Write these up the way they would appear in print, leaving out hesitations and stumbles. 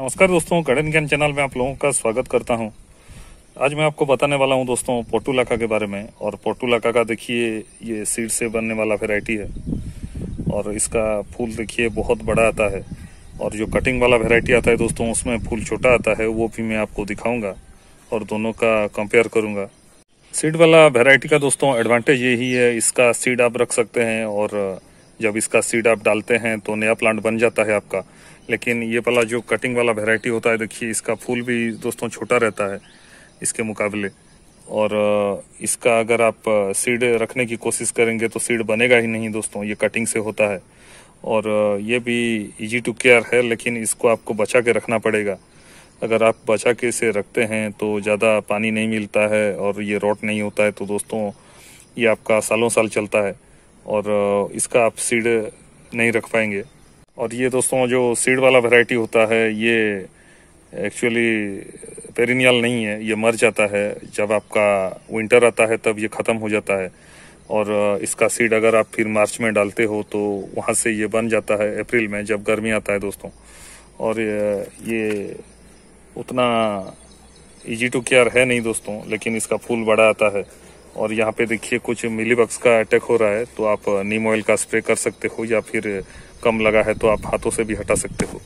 नमस्कार दोस्तों, ज्ञान चैनल में आप लोगों का स्वागत करता हूं। आज मैं आपको बताने वाला हूं दोस्तों पोर्टुलाका के बारे में। और पोर्टुलाका का देखिए ये सीड से बनने वाला वैरायटी है और इसका फूल देखिए बहुत बड़ा आता है। और जो कटिंग वाला वैरायटी आता है दोस्तों उसमें फूल छोटा आता है, वो भी मैं आपको दिखाऊंगा और दोनों का कंपेयर करूंगा। सीड वाला वैरायटी का दोस्तों एडवांटेज यही है, इसका सीड आप रख सकते हैं और जब इसका सीड आप डालते हैं तो नया प्लांट बन जाता है आपका। लेकिन ये वाला जो कटिंग वाला वैरायटी होता है देखिए इसका फूल भी दोस्तों छोटा रहता है इसके मुकाबले। और इसका अगर आप सीड रखने की कोशिश करेंगे तो सीड बनेगा ही नहीं दोस्तों, ये कटिंग से होता है। और ये भी इजी टू केयर है, लेकिन इसको आपको बचा के रखना पड़ेगा। अगर आप बचा के इसे रखते हैं तो ज़्यादा पानी नहीं मिलता है और ये रॉट नहीं होता है, तो दोस्तों ये आपका सालों साल चलता है और इसका आप सीड नहीं रख पाएंगे। और ये दोस्तों जो सीड वाला वैरायटी होता है ये एक्चुअली पेरिनियल नहीं है, ये मर जाता है। जब आपका विंटर आता है तब ये ख़त्म हो जाता है। और इसका सीड अगर आप फिर मार्च में डालते हो तो वहाँ से ये बन जाता है अप्रैल में, जब गर्मी आता है दोस्तों। और ये उतना इजी टू केयर है नहीं दोस्तों, लेकिन इसका फूल बड़ा आता है। और यहाँ पे देखिए कुछ मिलीबग्स का अटैक हो रहा है, तो आप नीम ऑयल का स्प्रे कर सकते हो, या फिर कम लगा है तो आप हाथों से भी हटा सकते हो।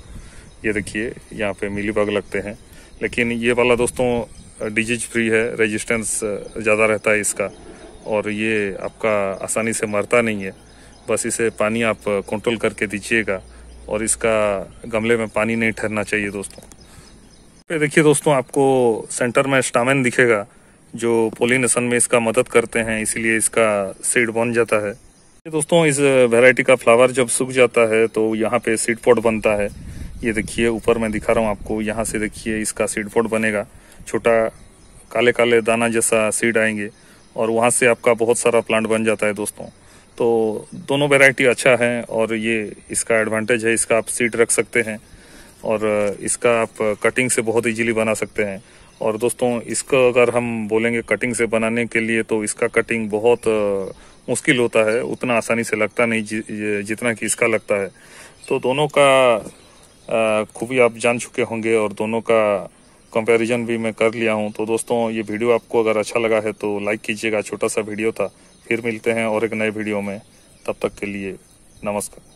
ये देखिए यहाँ पे मिलीबग लगते हैं, लेकिन ये वाला दोस्तों डिजीज फ्री है, रेजिस्टेंस ज़्यादा रहता है इसका। और ये आपका आसानी से मरता नहीं है। बस इसे पानी आप कंट्रोल करके दीजिएगा और इसका गमले में पानी नहीं ठहरना चाहिए दोस्तों। पे देखिए दोस्तों आपको सेंटर में स्टामेन दिखेगा जो पोलिनेशन में इसका मदद करते हैं, इसीलिए इसका सीड बन जाता है। दोस्तों इस वैरायटी का फ्लावर जब सूख जाता है तो यहाँ पे सीड पॉड बनता है। ये देखिए ऊपर मैं दिखा रहा हूँ आपको, यहाँ से देखिए इसका सीड पॉड बनेगा। छोटा काले काले दाना जैसा सीड आएंगे और वहाँ से आपका बहुत सारा प्लांट बन जाता है दोस्तों। तो दोनों वैरायटी अच्छा है और ये इसका एडवांटेज है, इसका आप सीड रख सकते हैं और इसका आप कटिंग से बहुत इजीली बना सकते हैं। और दोस्तों इसको अगर हम बोलेंगे कटिंग से बनाने के लिए तो इसका कटिंग बहुत मुश्किल होता है, उतना आसानी से लगता नहीं जितना कि इसका लगता है। तो दोनों का खूबी आप जान चुके होंगे और दोनों का कंपैरिजन भी मैं कर लिया हूं। तो दोस्तों ये वीडियो आपको अगर अच्छा लगा है तो लाइक कीजिएगा, छोटा सा वीडियो था। फिर मिलते हैं और एक नए वीडियो में, तब तक के लिए नमस्कार।